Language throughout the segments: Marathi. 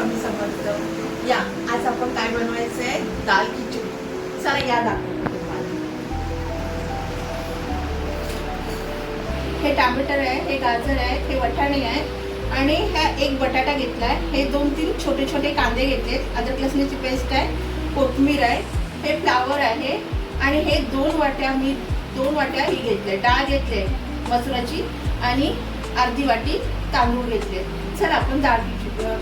स्वामी समर्थ। या आज आपण काय बनवायचं आहे, दाल खिचडी। चला या दाखवतो तुम्हाला। हे टमाटर आहे, हे गाजर आहे, हे वटाणे आहे आणि हा एक बटाटा घेतलाय। हे 2-3 छोटे छोटे कांदे घेतलेत, अद्रक लसणाची पेस्ट आहे, कोथिंबीर आहे, हे फ्लावर आहे आणि हे 2 वाट्या ही घेतले, डाळ घेतले मसुराची आणि अर्धी वाटी तांदूळ घेतले। चला आपण डाळ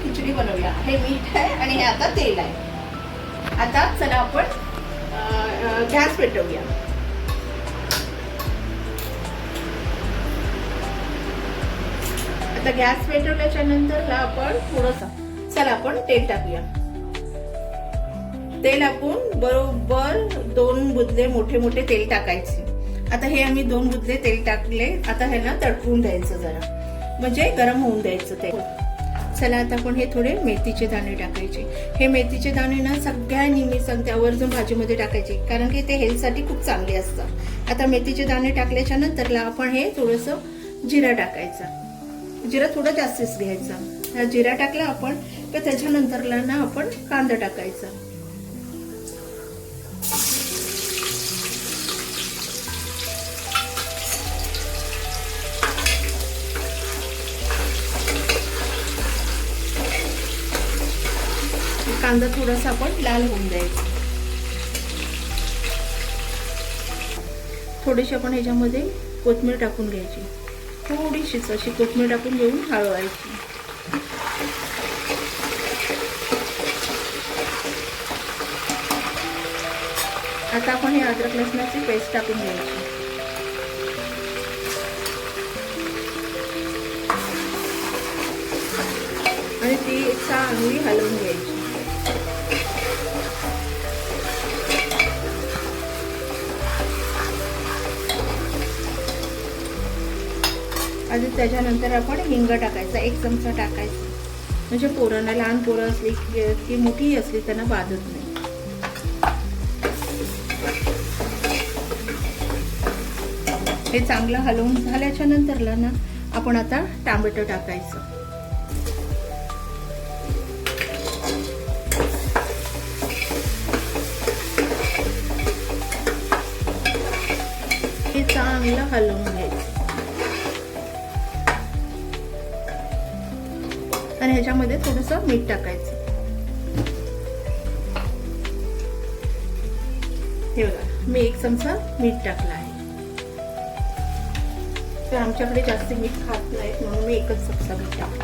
खिचडी बनवूया। हे मीठ आहे आणि हे आता तेल आहे। आता चला आपण गॅस पेटवूया। आता गॅस पेटवल्याच्या नंतर आपण थोडंसं चला आपण तेल टाकूया। तेल आपण बरोबर 2 बुदले मोठे मोठे तेल टाकायचे। आता हे आम्ही 2 बुदले तेल टाकले। आता हे ना तडपून द्यायचं जरा, म्हणजे गरम होऊन द्यायचं ते। चला आता आपण हे थोडे मेथीचे दाणे टाकायचे। हे मेथीचे दाणे ना सगळ्यांनी मी सांगते आवर्जून भाजीमध्ये टाकायचे, कारण की ते हेल्थसाठी खूप चांगले असतात। आता मेथीचे दाणे टाकल्याच्या नंतरला आपण हे थोडंसं जिरा टाकायचा। जिरा थोडा जास्तीच घ्यायचा। जिरा टाकला आपण तर त्याच्यानंतरला ना आपण कांदा टाकायचा। कांदा थोडासा आपण लाल होऊन द्यायचा। थोडीशी आपण ह्याच्यामध्ये कोथिंबीर टाकून घ्यायची, थोडीशीच अशी कोथिंबीर टाकून घेऊन हलवायची। आता आपण हे अद्रक लसणाची पेस्ट टाकून घ्यायची आणि ती चांगली हलवून घ्यायची। आणि त्याच्यानंतर आपण हिंग टाकायचा, 1 चमचा टाकायचा, म्हणजे पोरांना, लहान पोरं असली की मोठी असली त्यांना बाधत नाही। हे चांगलं हलवून झाल्याच्या नंतरला ना आपण आता टोमॅटो टाकायचं। हे चांगलं हलवून घ्यायचं आणि ह्याच्यामध्ये थोडंसं मीठ टाकायचं। हे बघा मी 1 चमचा मीठ टाकला आहे, तर आमच्याकडे जास्त मीठ खात नाहीत म्हणून मी 1च चमचा मीठ टाकला।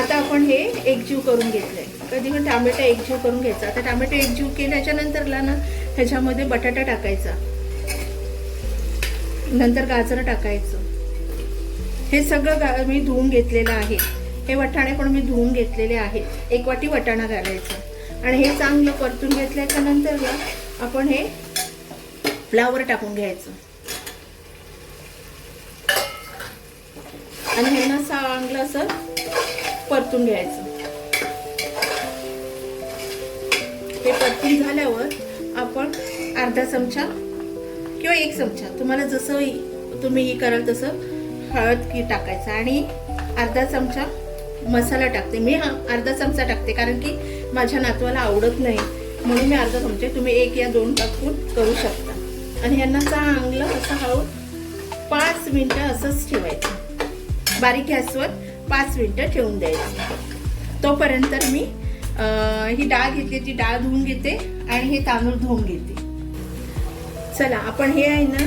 आता आपण हे एकजीव करून घेतलंय। कधी पण टोमॅटो एकजीव करून घ्यायचा। आता टोमॅटो एकजीव केल्याच्या नंतरला ना ह्याच्यामध्ये बटाटा टाकायचा, नंतर गाजर टाकायचं। हे सगळं मी धुवून घेतलेलं आहे। हे वटाणे पण मी धुवून घेतलेले आहेत। 1 वाटी वटाणा घालायचा आणि हे चांगलं परतून घेतल्याच्या नंतरला आपण हे फ्लावर टाकून घ्यायचं आणि हे ना चांगलं असं परतून घ्यायचं। हे परतून झाल्यावर आपण अर्धा चमचा किंवा 1 चमचा, तुम्हाला जसं तुम्ही कराल तसं हळद की टाकायचं आणि अर्धा चमचा मसाला टाकते। मी अर्धा चमचा टाकते कारण की माझ्या नातवाला आवडत नाही म्हणून मी अर्धा चमचा, तुम्ही 1 या 2 टाकून करू शकता। आणि यांना चांगलं असं हळून 5 मिनिटं असंच ठेवायचं। बारीक गॅसवर 5 मिनिटं ठेवून द्यायचं। तोपर्यंत मी ही डाळ घेतली, ती डाळ धुवून घेते आणि हे तांदूळ धुवून घेते। चला आपण हे आहे ना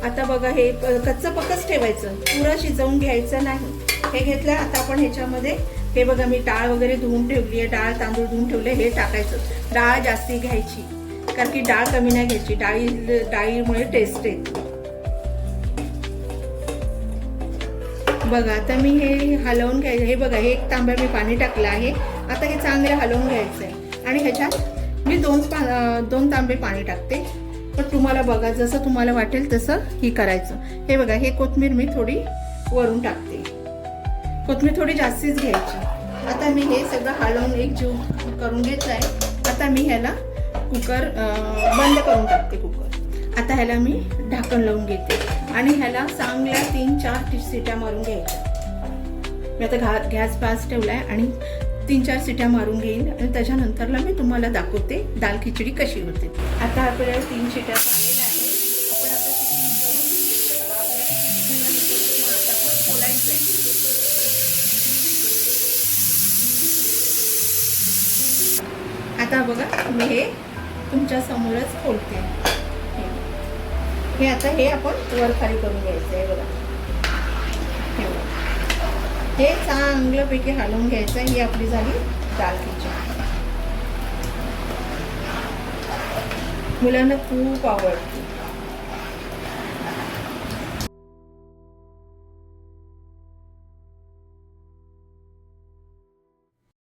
आता बघा हे कच्चं पक्कच ठेवायचं, पुरा शिजवून घ्यायचं नाही। हे घेतलं आता आपण ह्याच्यामध्ये हे बघा मी डाळ वगैरे धुवून ठेवली आहे, डाळ तांदूळ धुवून ठेवले, हे टाकायचं। डाळ जास्ती घ्यायची कारण की डाळ कमी नाही घ्यायची, डाळीमुळे टेस्ट येते। बघा आता मी हे हलवून घ्यायचं। हे बघा हे 1 तांब्या मी पाणी टाकलं आहे। आता हे चांगलं हलवून घ्यायचं आहे आणि ह्याच्यात मी 2 तांबे पाणी टाकते, पण तुम्हाला बघा जसं तुम्हाला वाटेल तसं ही करायचं। हे बघा हे कोथिंबीर मी थोडी वरून टाकते, कोथिंबीर थोडी जास्तीच घ्यायची। आता मी हे सगळं हलवून एक जीव करून घेतलं आहे. आता मी ह्याला कुकर बंद करून टाकते. कुकर आता ह्याला मी ढाकण लावून घेते आणि ह्याला चांगल्या 3-4 शिट्या मारून घ्यायच्या. मी आता गॅस फास्ट ठेवला आहे आणि 3-4 शिट्या मारून घेईल आणि त्याच्यानंतरला मी तुम्हाला दाखवते दाल खिचडी कशी होते. आता आपल्याला 3 शिट्या झालेल्या आहे. आपण आता शिट्टी करून आपल्या खिचडी पूर्ण निघून मग आता आपण खोलायचं आहे. आता बघा मी हे तुमच्या समोरच खोलते. हे आता हे आपण वर खाली करून घ्यायचं आहे. बघा हे चांगल्यापैकी हलवून घ्यायचं आहे. ही आपली झाली दाल खिचडी. मुलांना खूप आवडते.